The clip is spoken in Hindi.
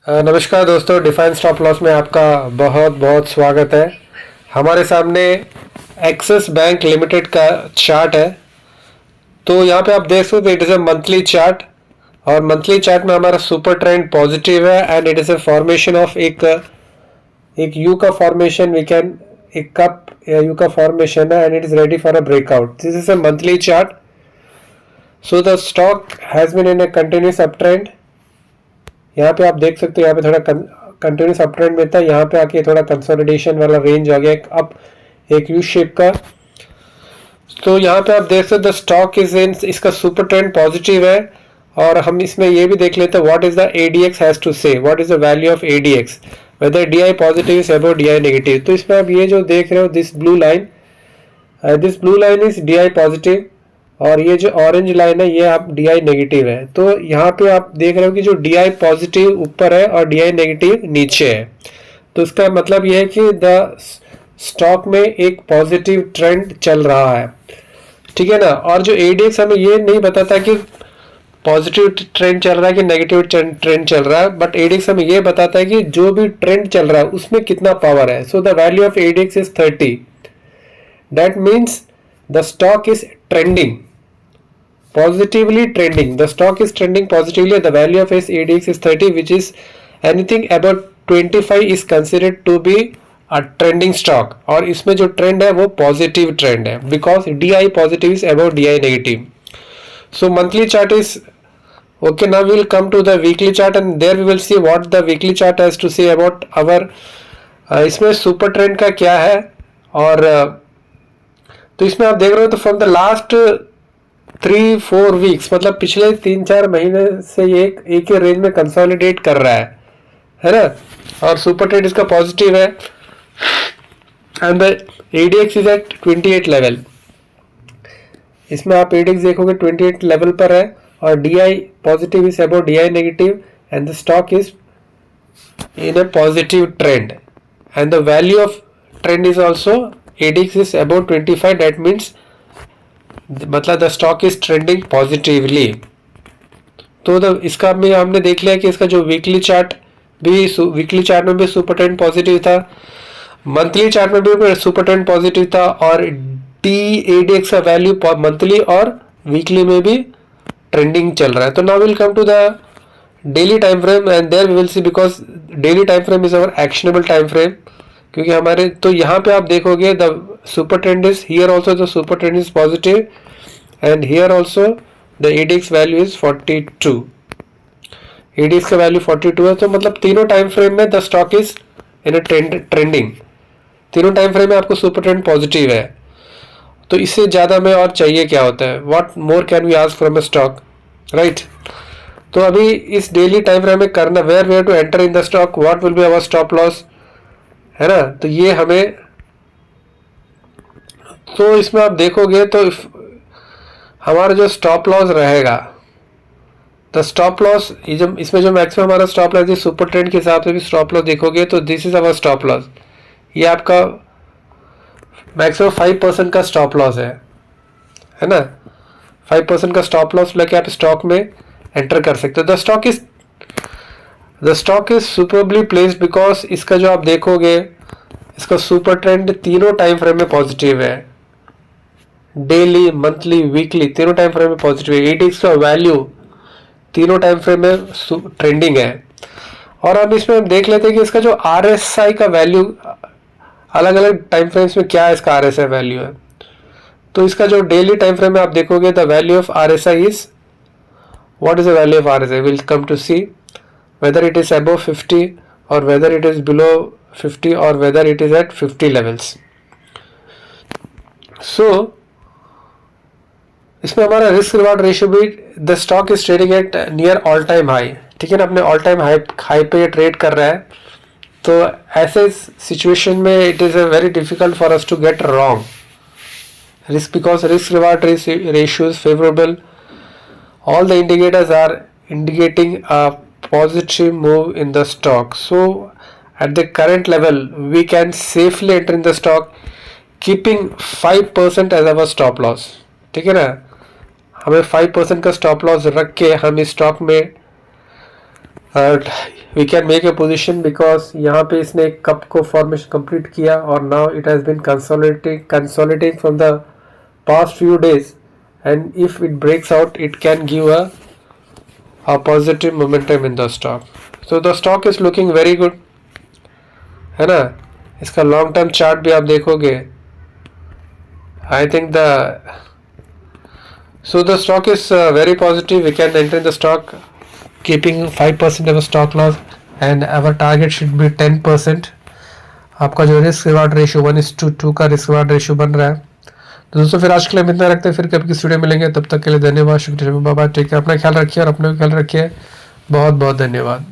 नमस्कार दोस्तों, डिफाइन स्टॉप लॉस में आपका बहुत बहुत स्वागत है। हमारे सामने एक्सिस बैंक लिमिटेड का चार्ट है। तो यहाँ पे आप देख सकते हैं it is a monthly chart, और मंथली चार्ट में हमारा सुपर ट्रेंड पॉजिटिव है and it is a formation of एक यू का फॉर्मेशन, वी कैन एक कप यू का फॉर्मेशन है and it is ready for a breakout. This is a monthly chart. So the stock has been in a continuous up trend. यहाँ पे आप देख सकते हो, यहाँ पे थोड़ा कंटिन्यूस अप ट्रेंड में था, यहाँ पे आके थोड़ा कंसोलिडेशन वाला रेंज आ गया एक यू शेप का। तो यहाँ पे आप देख सकते हो स्टॉक इज इन, इसका सुपर ट्रेंड पॉजिटिव है। और हम इसमें ये भी देख लेते हैं what is the ADX has to say, what is the value of ADX, whether DI positive is above DI negative. तो इसमें आप ये जो देख रहे हो this blue line is DI positive, और ये जो ऑरेंज लाइन है ये आप DI नेगेटिव है। तो यहाँ पे आप देख रहे हो कि जो DI पॉजिटिव ऊपर है और DI नेगेटिव नीचे है। तो इसका मतलब ये है कि द स्टॉक में एक पॉजिटिव ट्रेंड चल रहा है, ठीक है ना। और जो ADX हमें ये नहीं बताता कि पॉजिटिव ट्रेंड चल रहा है कि नेगेटिव ट्रेंड चल रहा है, बट ADX हमें ये बताता है कि जो भी ट्रेंड चल रहा है उसमें कितना पावर है। So the value of ADX is 30। That means the stock is trending positively trending. The stock is trending positively. The value of its ADX is 30, which is anything above 25 is considered to be a trending stock. और इसमें जो ट्रेंड है वो पॉजिटिव ट्रेंड है, because DI positive is above DI negative. So monthly chart is okay. Now we will come to the weekly chart and there we will see what the weekly chart has to say about our इसमें सुपर ट्रेंड का क्या है। और तो इसमें आप देख रहे हो तो फ्रॉम द लास्ट 3-4 वीक्स, मतलब पिछले 3-4 महीने से ये एक ही रेंज में कंसोलिडेट कर रहा है ना। और सुपर ट्रेंड इसका पॉजिटिव है and the ADX is at 28 level. इसमें आप ADX देखोगे 28 लेवल पर है और DI positive is above DI negative and the stock is in a positive trend and the value of trend is also ADX is above 25। That means मतलब the stock is trending positively. तो इसका भी हमने देख लिया कि इसका जो वीकली चार्ट में भी सुपर ट्रेंड पॉजिटिव था, मंथली चार्ट में भी सुपर ट्रेंड पॉजिटिव था, और ADX का वैल्यू मंथली और वीकली में भी ट्रेंडिंग चल रहा है। तो now will come to the daily time frame and there we will see, because daily time frame is our actionable time frame. क्योंकि हमारे तो यहाँ पे आप देखोगे the super trend is here also, the super trend is positive and here also the ADX value is 42। ADX का वैल्यू 42 है। तो मतलब तीनों टाइम फ्रेम में the stock is in a trending. तीनों टाइम फ्रेम में आपको सुपर ट्रेंड पॉजिटिव है। तो इससे ज़्यादा में और चाहिए क्या होता है, what more can we ask from a stock, right. तो अभी इस डेली टाइम फ्रेम में करना where to enter in the stock, what will be our stop loss, है ना। तो ये हमें, तो इसमें आप देखोगे तो हमारा जो स्टॉप लॉस रहेगा, द स्टॉप लॉस इसमें जो मैक्सिमम हमारा स्टॉप लॉस है सुपर ट्रेंड के हिसाब से भी स्टॉप लॉस देखोगे तो this is our stop loss. ये आपका मैक्सिमम 5% का स्टॉप लॉस है ना। 5% का स्टॉप लॉस लेके आप स्टॉक में एंटर कर सकते हो। The stock is superbly placed because इसका जो आप देखोगे इसका सुपर ट्रेंड तीनों टाइम फ्रेम में पॉजिटिव है, डेली मंथली वीकली तीनों टाइम फ्रेम में पॉजिटिव है। ADX का वैल्यू तीनों टाइम फ्रेम में ट्रेंडिंग है। और अब इसमें हम देख लेते हैं कि इसका जो RSI का वैल्यू अलग अलग टाइम फ्रेम्स में क्या है, इसका RSI वैल्यू है। तो इसका जो डेली टाइम फ्रेम में आप देखोगे the value of RSI is, what is the value of RSI, will come to see whether it is above 50 or whether it is below 50 or whether it is at 50 levels. So इसमें हमारा रिस्क रिवार्ड रेशियो भी, the stock is trading at near all time high, ठीक है ना, अपने ऑल टाइम हाई पे ट्रेड कर रहा है। तो ऐसे सिचुएशन में it is a very difficult for us to get wrong risk, because risk reward ratio is favourable, all the indicators are indicating a positive move in the stock. So at the current level we can safely enter in the stock keeping 5% as our stop loss, ठीक है ना। हमें 5% का स्टॉप लॉस रख के हम इस स्टॉक में we can make a position because यहाँ पे इसने एक कप को फॉर्मेशन कंप्लीट किया और now it has been consolidating from the past few days, and if it breaks out it can give a positive momentum in the stock. So the stock is looking very good, है ना. इसका लॉन्ग टर्म चार्ट भी आप देखोगे, I think the stock is very positive. We can enter the stock keeping 5% of a stock loss and our target should be 10%. आपका जो रिस्क रिवार्ड रेशियो 1:2 का रिस्क रिवार्ड रेशियो बन रहा है. तो दोस्तों फिर आज के लिए हम इतना रखते हैं, फिर कभी किसी वीडियो मिलेंगे. तब तक के लिए धन्यवाद, शुक्रिया, बाबा, टेक केयर, अपना ख्याल रखिए और अपने ख्याल रखिए. बहुत बहुत धन्यवाद.